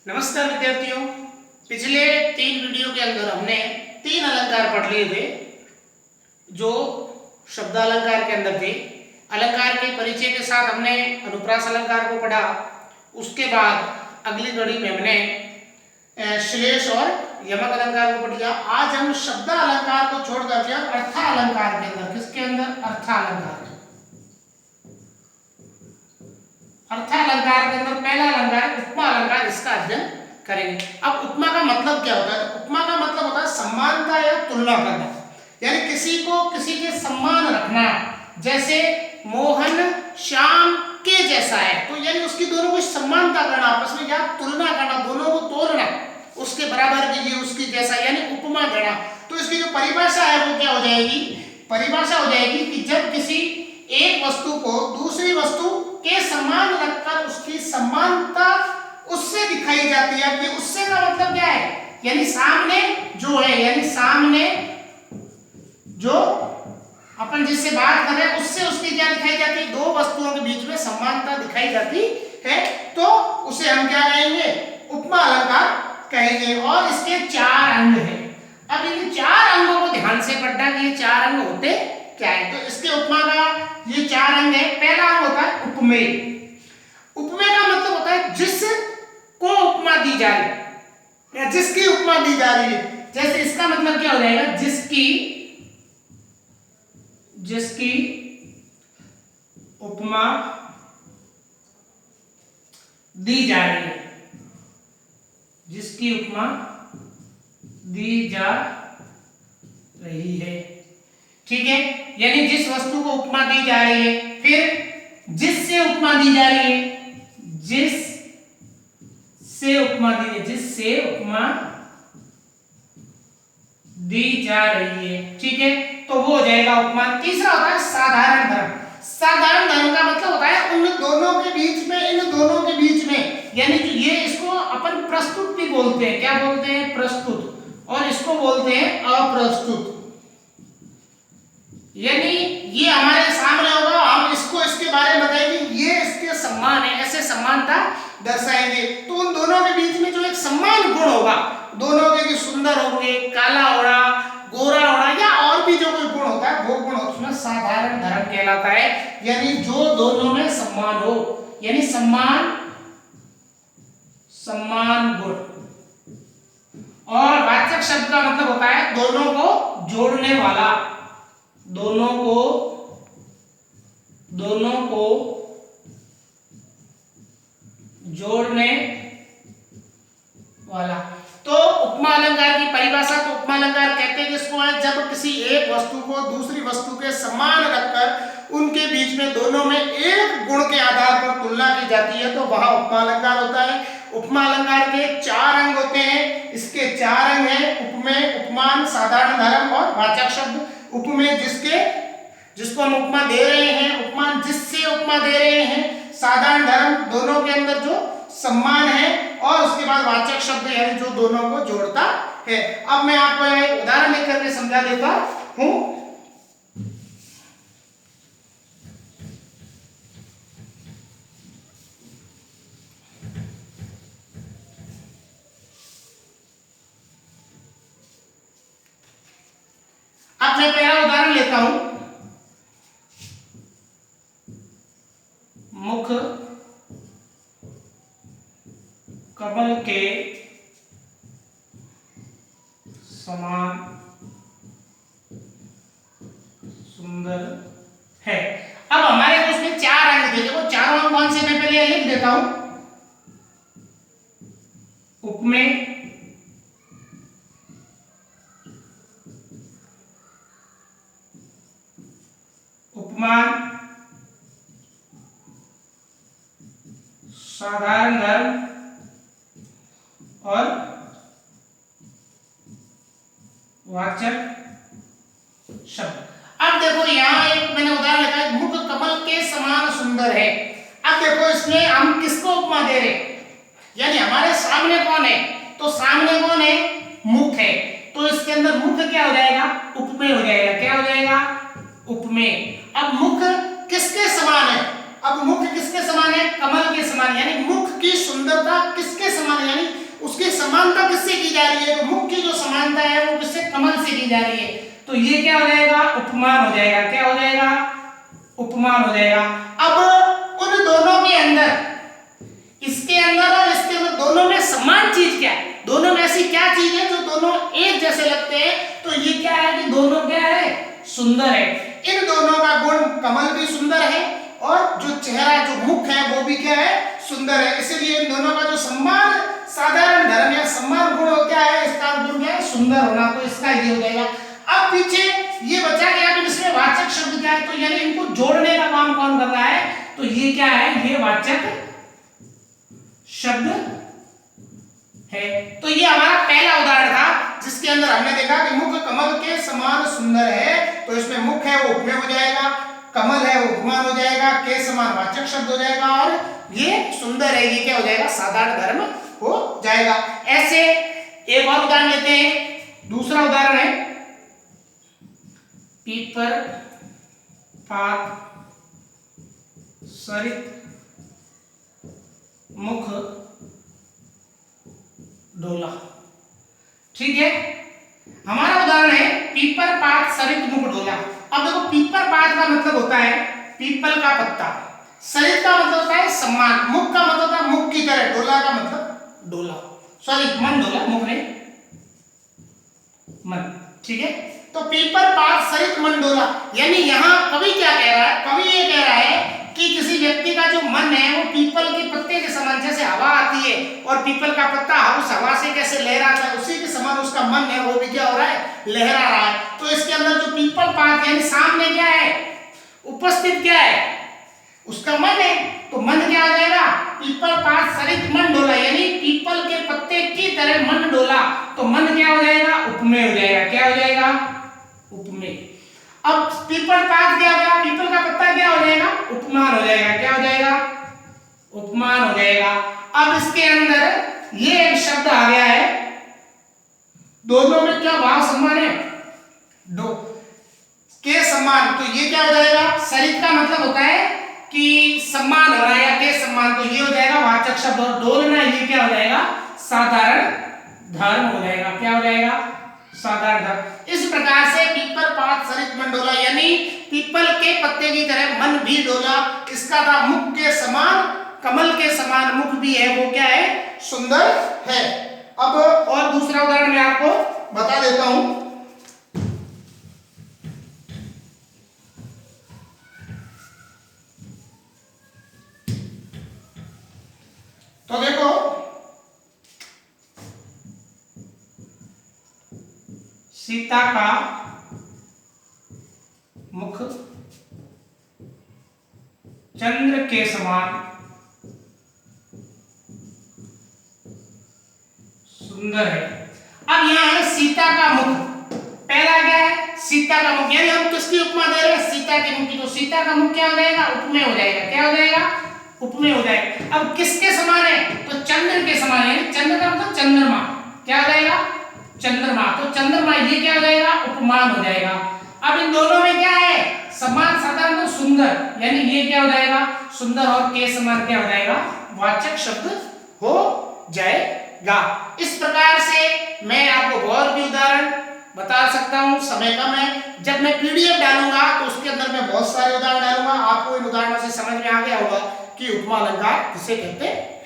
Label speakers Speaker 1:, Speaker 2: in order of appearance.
Speaker 1: नमस्कार विद्यार्थियों, पिछले 3 वीडियो के अंदर हमने 3 अलंकार पढ़ लिए थे जो शब्दालंकार के अंदर थे। अलंकार के परिचय के साथ हमने अनुप्रास अलंकार को पढ़ा। उसके बाद अगली कड़ी में हमने श्लेष और यमक अलंकार को पढ़ लिया। आज हम शब्दालंकार को छोड़ करके अर्थालंकार के अंदर, किसके अंदर? अर्थालंकार। अर्थालंकार के अंदर पहला अलंकार उपमा अलंकार, इसका अध्ययन करेंगे। अब उपमा का मतलब क्या होता है? तो उपमा का मतलब होता है समानता या तुलना करना, यानी किसी को किसी के समान रखना। जैसे मोहन श्याम के जैसा है, तो यानी उसकी दोनों को समानता करना, आपस में क्या तुलना करना, दोनों को तोलना, उसके बराबर कीजिए, उसकी जैसा, यानी उपमा देना। तो इसकी जो परिभाषा है वो क्या हो जाएगी? परिभाषा हो जाएगी कि जब किसी एक वस्तु को दूसरी वस्तु के समान रखकर उसकी समानता उससे दिखाई जाती है। अब ये उससे का मतलब क्या है? यानी सामने जो है, यानी सामने जो अपन जिससे बात कर रहे हैं उससे उसकी क्या दिखाई जाती है? दो वस्तुओं के बीच में समानता दिखाई जाती है, तो उसे हम क्या कहेंगे? उपमा अलंकार कहेंगे। और इसके 4 अंग हैं। अब इन 4 अंगों को ध्यान से पढ़ना कि ये 4 अंग होते क्या है। तो इसके उपमा का ये 4 अंग है। पहला अंग होता है उपमेय। उपमेय का मतलब होता है जिसको उपमा दी जा रही है या जिसकी उपमा दी जा रही है। जैसे इसका मतलब क्या हो जाएगा? जिसकी उपमा दी जा रही है, जिसकी उपमा दी जा रही है, ठीक है। यानी जिस वस्तु को उपमा दी जा रही है, फिर जिससे उपमा दी जा रही है, जिससे उपमा दी जा रही है, ठीक है, तो वो हो जाएगा उपमा। तीसरा होता है साधारण धर्म। साधारण धर्म का मतलब होता है उन दोनों के बीच में, इन दोनों के बीच में, यानी कि ये इसको अपन प्रस्तुत भी बोलते हैं। क्या बोलते हैं? प्रस्तुत। और इसको बोलते हैं अप्रस्तुत। यानी ये हमारे सामने होगा, हम इसको इसके बारे में बताएंगे, ये इसके समान है, ऐसे समानता दर्शाएंगे। तो उन दोनों के बीच में जो एक समान गुण होगा, दोनों के सुंदर होंगे, काला होना, गोरा होना, या और भी जो कोई गुण होता है, वो गुण उसमें साधारण धर्म कहलाता है। यानी जो दोनों में समान हो, यानी समान गुण। और वाचक शब्द का मतलब होता है दोनों को जोड़ने वाला, दोनों को जोड़ने वाला। तो उपमा अलंकार की परिभाषा, तो उपमा अलंकार कहते हैं जिसको है जब किसी एक वस्तु को दूसरी वस्तु के समान रखकर उनके बीच में दोनों में एक गुण के आधार पर तुलना की जाती है, तो वह उपमा अलंकार होता है। उपमा अलंकार के 4 अंग होते हैं। इसके 4 अंग हैं: उपमेय, उपमान, साधारण धर्म और वाचक शब्द। उपमेय जिसको हम उपमा दे रहे हैं, उपमान जिससे उपमा दे रहे हैं, साधारण धर्म दोनों के अंदर जो सम्मान है, और उसके बाद वाचक शब्द यानी जो दोनों को जोड़ता है। अब मैं आपको एक उदाहरण लेकर के समझा देता हूं। अब मैं पहला उदाहरण लेता हूं। मुख कमल के समान सुंदर है। अब हमारे को उसमें 4 अंग थे। देखो 4 अंग कौन से, मैं पहले लिख देता हूं। उपमेय, उपमान, साधारण धर्म और वाचक शब्द। अब देखो यहां एक मैंने उदाहरण लिखा है, मुख कमल के समान सुंदर है। अब देखो इसमें हम किसको उपमा दे रहे, यानी हमारे सामने कौन है? तो सामने कौन है? मुख है। तो इसके अंदर मुख क्या हो जाएगा? उपमेय हो जाएगा। क्या हो जाएगा? उपमेय। अब मुख किसके समान है? अब मुख किसके समान है? कमल के समान। यानी मुख की सुंदरता किसके समान है? यानी उसकी समानता किससे की जा रही है, तो मुख की जो समानता है वो किससे, कमल से की जा रही है। तो ये क्या हो जाएगा, उपमान हो जाएगा। क्या हो जाएगा, उपमान हो जाएगा। अब उन दोनों के अंदर, इसके अंदर और इसके अंदर, दोनों में समान चीज क्या है, दोनों में ऐसी क्या चीज है जो दोनों एक जैसे लगते हैं, तो ये क्या है कि दोनों क्या है, सुंदर है। इन दोनों का गुण, कमल भी सुंदर है और जो चेहरा, जो मुख है वो भी क्या है, सुंदर है। इसलिए इन दोनों का जो सम्मान साधारण धर्म या सम्मान गुण क्या है, इसका गुण क्या है, सुंदर होना। तो इसका ये हो जाएगा। अब पीछे ये बचा गया कि इसमें वाचक शब्द क्या है, तो यानी इनको जोड़ने का काम कौन कर रहा है, तो ये क्या है, ये वाचक शब्द है। तो ये हमारा पहला उदाहरण था जिसके अंदर हमने देखा कि मुख कमल के समान सुंदर है, तो इसमें मुख है वो उपमेय हो जाएगा, कमल है वो उपमान हो जाएगा, के समान वाचक शब्द हो जाएगा, और ये सुंदर है ये क्या हो जाएगा, साधारण धर्म हो जाएगा। ऐसे एक और उदाहरण लेते हैं। दूसरा उदाहरण है पीपर पात सरित मुख डोला। ठीक है, हमारा उदाहरण है पीपर पात सरित मुख डोला। अब देखो, पीपर पात का मतलब होता है पीपल का पत्ता, सरित का मतलब होता है सम्मान, मुख का मतलब होता है मुख की तरह, डोला का मतलब डोला, सॉरी मन डोला, मुख नहीं मन। ठीक है, तो पीपर पात सरित मन डोला, यानी यहां कवि क्या कह रहा है, कवि ये कह रहा है कि किसी व्यक्ति का जो मन है वो पीपल के पत्ते के समान, जैसे हवा आती है और पीपल का पत्ता उस हवा से कैसे लहराता है, उसी के समान उसका मन है वो भी क्या हो रहा है, लहरा रहा है। तो इसके अंदर जो पीपल पात यानी सामने क्या है, उपस्थित क्या है, उसका मन है, तो मन क्या हो जाएगा, पीपल पात सरित मन डोला, यानी पीपल के पत्ते की तरह मन डोला। तो मन क्या हो जाएगा, उपमेय हो जाएगा। क्या हो जाएगा, उपमेय। अब पीपल पात क्या हो गया, पीपल का पत्ता क्या हो जाएगा, उपमान हो जाएगा। क्या हो जाएगा, उपमान हो जाएगा। अब इसके अंदर ये एक शब्द आ गया है, दोनों में क्या भाव समान है, दो के समान, तो ये क्या हो जाएगा, सरित का मतलब होता है कि सम्मान हो रहा है या के सम्मान, तो ये हो जाएगा वाचक शब्द, और डोलना ये क्या हो जाएगा, साधारण धर्म हो जाएगा। क्या हो जाएगा, साधारण धर्म। इस प्रकार से पीपल पात सरित मन डोला, यानी पीपल के पत्ते की तरह मन भी डोला। इसका था मुख के समान, कमल के समान मुख भी है, वो क्या है, सुंदर है। अब और दूसरा उदाहरण मैं आपको बता देता हूं। तो देखो, सीता का मुख चंद्र के समान सुंदर है। अब यहां है सीता का मुख, पहला क्या है, सीता का मुख, यानी हम किसकी उपमा दे रहे हैं, सीता के मुख की। तो सीता का मुख क्या हो जाएगा, उपमेय हो जाएगा। क्या हो जाएगा, उपमेय हो जाएगा। अब किसके समान है, तो चंद्र के समान है, चंद्र का मतलब चंद्रमा, क्या हो जाएगा, चंद्रमा। तो चंद्रमा ये क्या हो जाएगा, उपमान हो जाएगा। अब इन दोनों में क्या है, समान साधारण तो सुंदर, यानी ये क्या हो जाएगा, सुंदर, और के समान क्या हो जाएगा, वाचक शब्द हो जाएगा। इस प्रकार से मैं आपको और भी उदाहरण बता सकता हूं, समय कम है। जब मैं पीडीएफ डालूंगा तो उसके अंदर मैं बहुत सारे उदाहरण डालूंगा, आपको इन उदाहरणों से समझ में आ गया होगा कि उपमा अलंकार किसे कहते हैं।